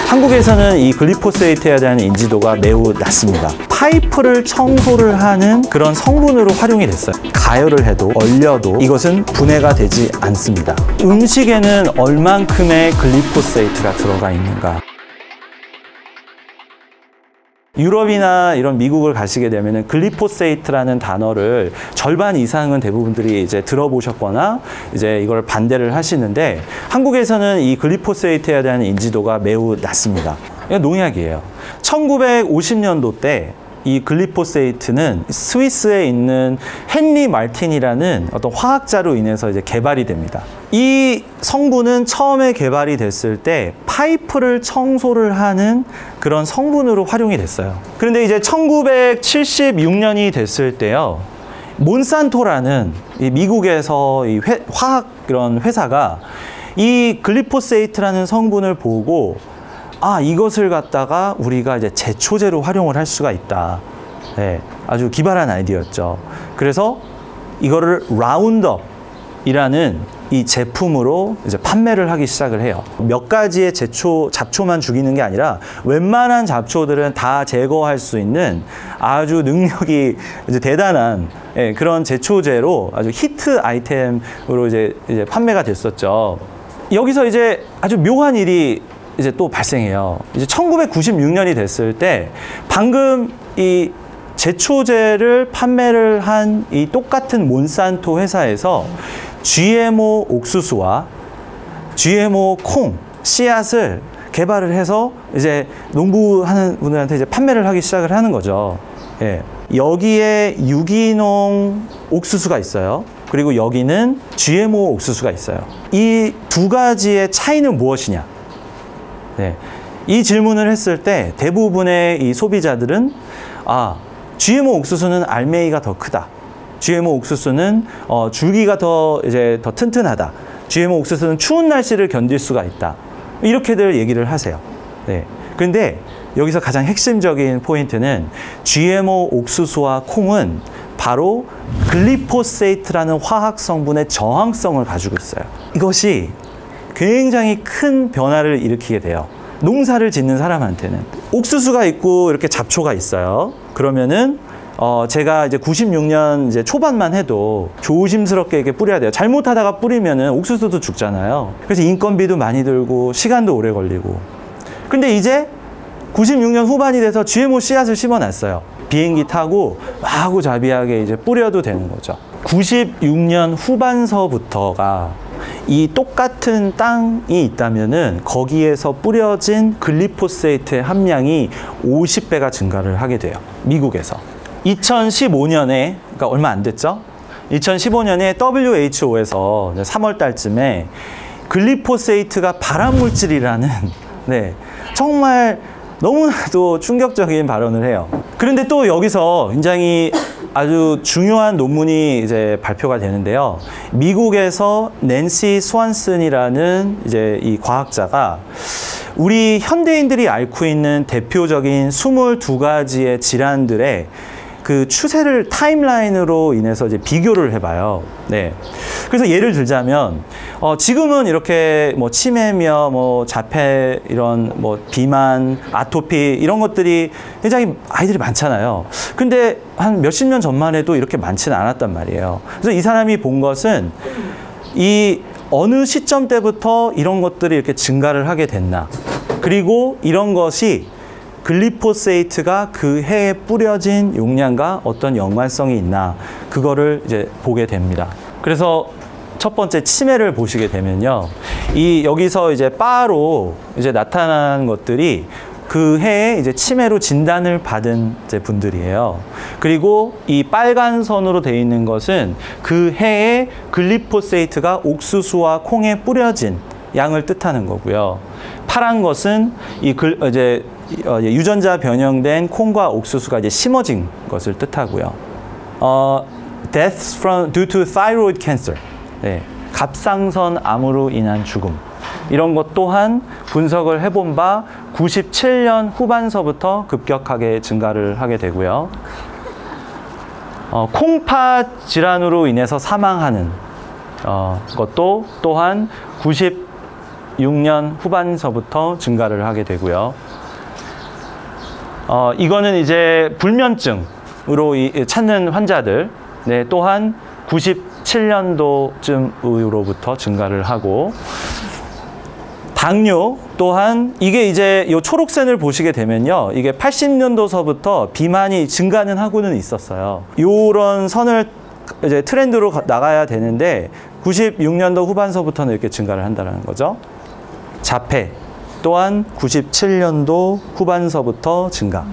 한국에서는 이 글리포세이트에 대한 인지도가 매우 낮습니다. 파이프를 청소를 하는 그런 성분으로 활용이 됐어요. 가열을 해도 얼려도 이것은 분해가 되지 않습니다. 음식에는 얼만큼의 글리포세이트가 들어가 있는가? 유럽이나 이런 미국을 가시게 되면 글리포세이트라는 단어를 절반 이상은 대부분들이 이제 들어보셨거나 이제 이걸 반대를 하시는데, 한국에서는 이 글리포세이트에 대한 인지도가 매우 낮습니다. 이건 농약이에요. 1950년도 때 이 글리포세이트는 스위스에 있는 헨리 말틴이라는 어떤 화학자로 인해서 이제 개발이 됩니다. 이 성분은 처음에 개발이 됐을 때 파이프를 청소를 하는 그런 성분으로 활용이 됐어요. 그런데 이제 1976년이 됐을 때요, 몬산토라는 이 미국에서 이 화학 이런 회사가 이 글리포세이트라는 성분을 보고, 아, 이것을 갖다가 우리가 이제 제초제로 활용을 할 수가 있다. 네, 아주 기발한 아이디어였죠. 그래서 이거를 라운드업이라는 이 제품으로 이제 판매를 하기 시작을 해요. 몇 가지의 잡초만 죽이는 게 아니라 웬만한 잡초들은 다 제거할 수 있는 아주 능력이 이제 대단한, 예, 그런 제초제로 아주 히트 아이템으로 이제 판매가 됐었죠. 여기서 이제 아주 묘한 일이 이제 또 발생해요. 이제 1996년이 됐을 때 방금 이 제초제를 판매를 한 이 똑같은 몬산토 회사에서 GMO 옥수수와 GMO 콩 씨앗을 개발을 해서 이제 농부하는 분들한테 이제 판매를 하기 시작을 하는 거죠. 예. 여기에 유기농 옥수수가 있어요. 그리고 여기는 GMO 옥수수가 있어요. 이 두 가지의 차이는 무엇이냐? 네. 이 질문을 했을 때 대부분의 이 소비자들은, 아, GMO 옥수수는 알맹이가 더 크다. GMO 옥수수는 줄기가 더 튼튼하다. GMO 옥수수는 추운 날씨를 견딜 수가 있다. 이렇게들 얘기를 하세요. 네. 그런데 여기서 가장 핵심적인 포인트는 GMO 옥수수와 콩은 바로 글리포세이트라는 화학 성분의 저항성을 가지고 있어요. 이것이 굉장히 큰 변화를 일으키게 돼요. 농사를 짓는 사람한테는. 옥수수가 있고 이렇게 잡초가 있어요. 그러면은 제가 이제 96년 이제 초반만 해도 조심스럽게 이렇게 뿌려야 돼요. 잘못하다가 뿌리면은 옥수수도 죽잖아요. 그래서 인건비도 많이 들고 시간도 오래 걸리고. 근데 이제 96년 후반이 돼서 GMO 씨앗을 심어놨어요. 비행기 타고 마구잡이하게 이제 뿌려도 되는 거죠. 96년 후반서부터가 이 똑같은 땅이 있다면은 거기에서 뿌려진 글리포세이트의 함량이 50배가 증가를 하게 돼요. 미국에서. 2015년에, 그러니까 얼마 안 됐죠? 2015년에 WHO에서 3월 달쯤에 글리포세이트가 발암물질이라는, 네, 정말 너무나도 충격적인 발언을 해요. 그런데 또 여기서 굉장히 아주 중요한 논문이 이제 발표가 되는데요. 미국에서 낸시 스완슨이라는 이제 이 과학자가 우리 현대인들이 앓고 있는 대표적인 22가지의 질환들의 그 추세를 타임라인으로 인해서 이제 비교를 해봐요. 네. 그래서 예를 들자면, 지금은 이렇게 뭐 치매며 뭐 자폐 이런 뭐 비만, 아토피 이런 것들이 굉장히 아이들이 많잖아요. 근데 한 몇십 년 전만 해도 이렇게 많지는 않았단 말이에요. 그래서 이 사람이 본 것은 이 어느 시점 때부터 이런 것들이 이렇게 증가를 하게 됐나. 그리고 이런 것이 글리포세이트가 그 해에 뿌려진 용량과 어떤 연관성이 있나, 그거를 이제 보게 됩니다. 그래서 첫 번째 치매를 보시게 되면요, 이 여기서 이제 바로 이제 나타난 것들이 그 해에 이제 치매로 진단을 받은 이제 분들이에요. 그리고 이 빨간 선으로 되어 있는 것은 그 해에 글리포세이트가 옥수수와 콩에 뿌려진 양을 뜻하는 거고요. 파란 것은 이제 유전자 변형된 콩과 옥수수가 이제 심어진 것을 뜻하고요. Deaths due to thyroid cancer. 네, 갑상선 암으로 인한 죽음. 이런 것 또한 분석을 해본 바 97년 후반서부터 급격하게 증가를 하게 되고요. 콩팥 질환으로 인해서 사망하는 것도 또한 96년 후반서부터 증가를 하게 되고요. 이거는 이제 불면증으로 찾는 환자들, 네, 또한 97년도쯤으로부터 증가를 하고, 당뇨 또한 이게 이제 이 초록선을 보시게 되면요, 이게 80년도서부터 비만이 증가는 하고는 있었어요. 요런 선을 이제 트렌드로 나가야 되는데 96년도 후반서부터는 이렇게 증가를 한다는 거죠. 자폐 또한 97년도 후반서부터 증가.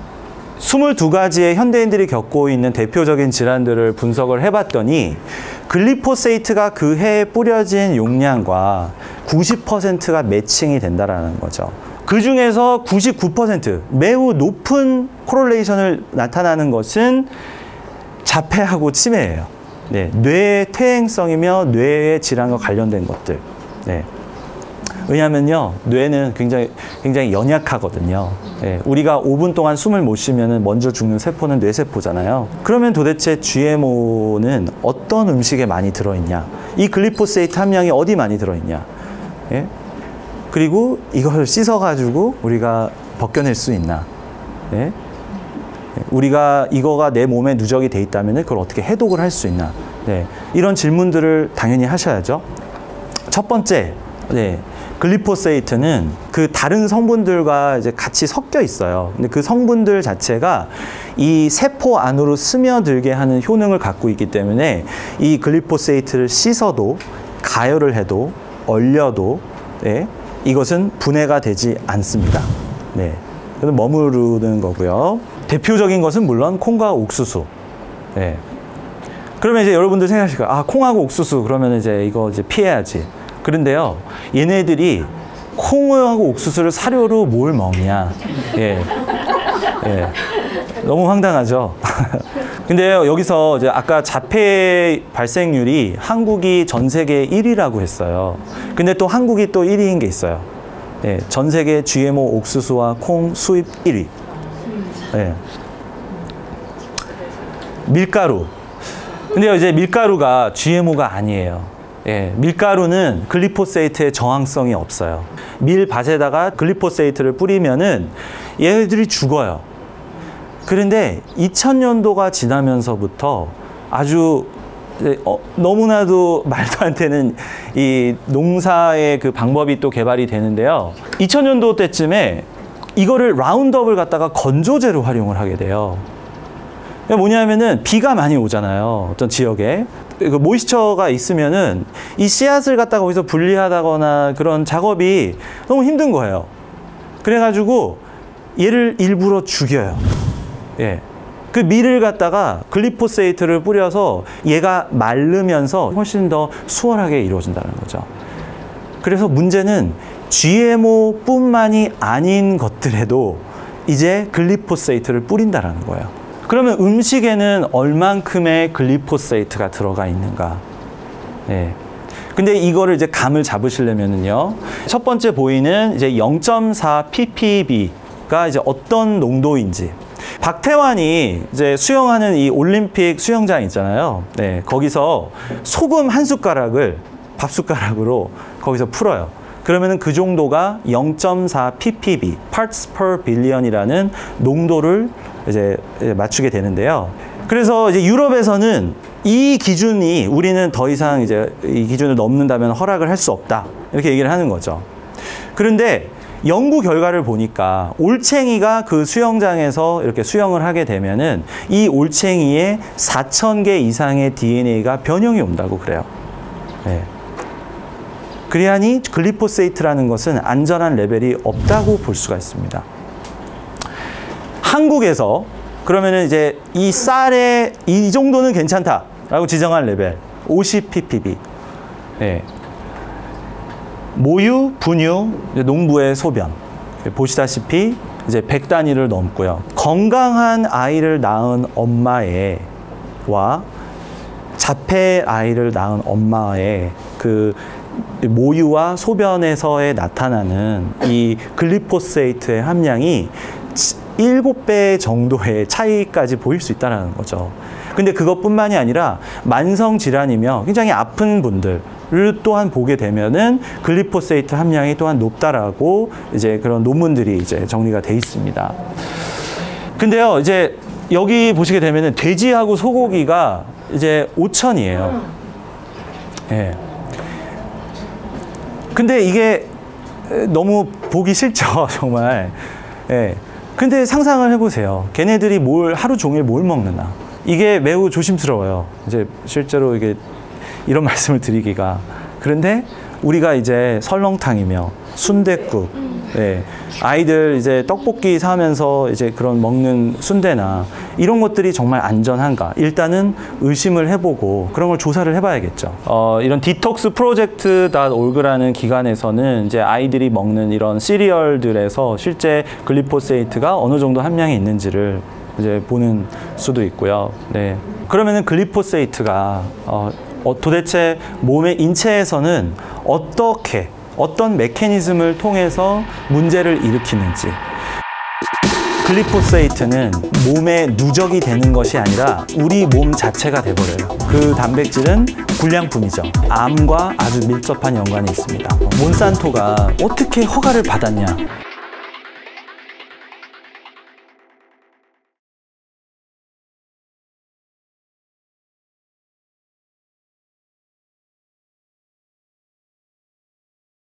22가지의 현대인들이 겪고 있는 대표적인 질환들을 분석을 해봤더니 글리포세이트가 그 해에 뿌려진 용량과 90%가 매칭이 된다는 거죠. 그 중에서 99%, 매우 높은 코롤레이션을 나타나는 것은 자폐하고 치매예요. 네, 뇌의 퇴행성이며 뇌의 질환과 관련된 것들. 네. 왜냐하면요, 뇌는 굉장히 연약하거든요. 예, 우리가 5분 동안 숨을 못 쉬면 먼저 죽는 세포는 뇌세포잖아요. 그러면 도대체 GMO는 어떤 음식에 많이 들어있냐? 이 글리포세이트 함량이 어디 많이 들어있냐? 예? 그리고 이걸 씻어가지고 우리가 벗겨낼 수 있나? 예? 우리가 이거가 내 몸에 누적이 돼 있다면 그걸 어떻게 해독을 할 수 있나? 네, 이런 질문들을 당연히 하셔야죠. 첫 번째, 네, 글리포세이트는 그 다른 성분들과 이제 같이 섞여 있어요. 근데 그 성분들 자체가 이 세포 안으로 스며들게 하는 효능을 갖고 있기 때문에 이 글리포세이트를 씻어도, 가열을 해도, 얼려도, 네, 이것은 분해가 되지 않습니다. 네, 그래서 머무르는 거고요. 대표적인 것은 물론 콩과 옥수수. 네. 그러면 이제 여러분들 생각하실 거예요. 아, 콩하고 옥수수 그러면 이제 이거 이제 피해야지. 그런데요, 얘네들이 콩하고 옥수수를 사료로 뭘 먹냐. 예. 예. 너무 황당하죠. 근데요, 여기서 이제 아까 자폐 발생률이 한국이 전 세계 1위라고 했어요. 근데 또 한국이 또 1위인 게 있어요. 예. 전 세계 GMO 옥수수와 콩 수입 1위. 예. 밀가루. 근데요, 이제 밀가루가 GMO가 아니에요. 예, 밀가루는 글리포세이트에 저항성이 없어요. 밀밭에다가 글리포세이트를 뿌리면은 얘네들이 죽어요. 그런데 2000년도가 지나면서부터 아주 너무나도 말도 안 되는 이 농사의 그 방법이 또 개발이 되는데요. 2000년도 때쯤에 이거를 라운드업을 갖다가 건조제로 활용을 하게 돼요. 뭐냐면은 비가 많이 오잖아요. 어떤 지역에. 그 모이스처가 있으면은 이 씨앗을 갖다가 거기서 분리하다거나 그런 작업이 너무 힘든 거예요. 그래가지고 얘를 일부러 죽여요. 예. 그 밀을 갖다가 글리포세이트를 뿌려서 얘가 마르면서 훨씬 더 수월하게 이루어진다는 거죠. 그래서 문제는 GMO뿐만이 아닌 것들에도 이제 글리포세이트를 뿌린다는 거예요. 그러면 음식에는 얼만큼의 글리포세이트가 들어가 있는가? 예. 근데 이거를 이제 감을 잡으시려면요. 첫 번째 보이는 이제 0.4 ppb가 이제 어떤 농도인지. 박태환이 이제 수영하는 이 올림픽 수영장 있잖아요. 네. 거기서 소금 한 숟가락을 밥숟가락으로 거기서 풀어요. 그러면은 그 정도가 0.4 ppb, parts per billion이라는 농도를 이제 맞추게 되는데요. 그래서 이제 유럽에서는 이 기준이 우리는 더 이상 이제 이 기준을 넘는다면 허락을 할 수 없다. 이렇게 얘기를 하는 거죠. 그런데 연구 결과를 보니까 올챙이가 그 수영장에서 이렇게 수영을 하게 되면은 이 올챙이에 4,000개 이상의 DNA가 변형이 온다고 그래요. 네. 그래야니 글리포세이트라는 것은 안전한 레벨이 없다고 볼 수가 있습니다. 한국에서 그러면은 이제 이 쌀에 이 정도는 괜찮다라고 지정한 레벨 50 ppb. 네. 모유, 분유, 농부의 소변 보시다시피 이제 100단위를 넘고요. 건강한 아이를 낳은 엄마와 자폐 아이를 낳은 엄마의 그 모유와 소변에서의 나타나는 이 글리포세이트의 함량이 7배 정도의 차이까지 보일 수 있다는 거죠. 근데 그것뿐만이 아니라 만성 질환이며 굉장히 아픈 분들, 또한 보게 되면은 글리포세이트 함량이 또한 높다라고 이제 그런 논문들이 이제 정리가 돼 있습니다. 근데요, 이제 여기 보시게 되면은 돼지하고 소고기가 이제 5,000이에요. 예. 근데 이게 너무 보기 싫죠, 정말. 예. 근데 상상을 해보세요. 걔네들이 하루 종일 뭘 먹느냐. 이게 매우 조심스러워요. 이제 실제로 이게 이런 말씀을 드리기가. 그런데 우리가 이제 설렁탕이며 순댓국, 예. 아이들 이제 떡볶이 사면서 이제 그런 먹는 순대나 이런 것들이 정말 안전한가? 일단은 의심을 해보고 그런 걸 조사를 해봐야겠죠. 이런 디톡스 프로젝트.org라는 기관에서는 이제 아이들이 먹는 이런 시리얼들에서 실제 글리포세이트가 어느 정도 함량이 있는지를 이제 보는 수도 있고요. 네. 그러면은 글리포세이트가 도대체 몸의 인체에서는 어떤 메커니즘을 통해서 문제를 일으키는지. 글리포세이트는 몸에 누적이 되는 것이 아니라 우리 몸 자체가 돼버려요. 그 단백질은 불량품이죠. 암과 아주 밀접한 연관이 있습니다. 몬산토가 어떻게 허가를 받았냐?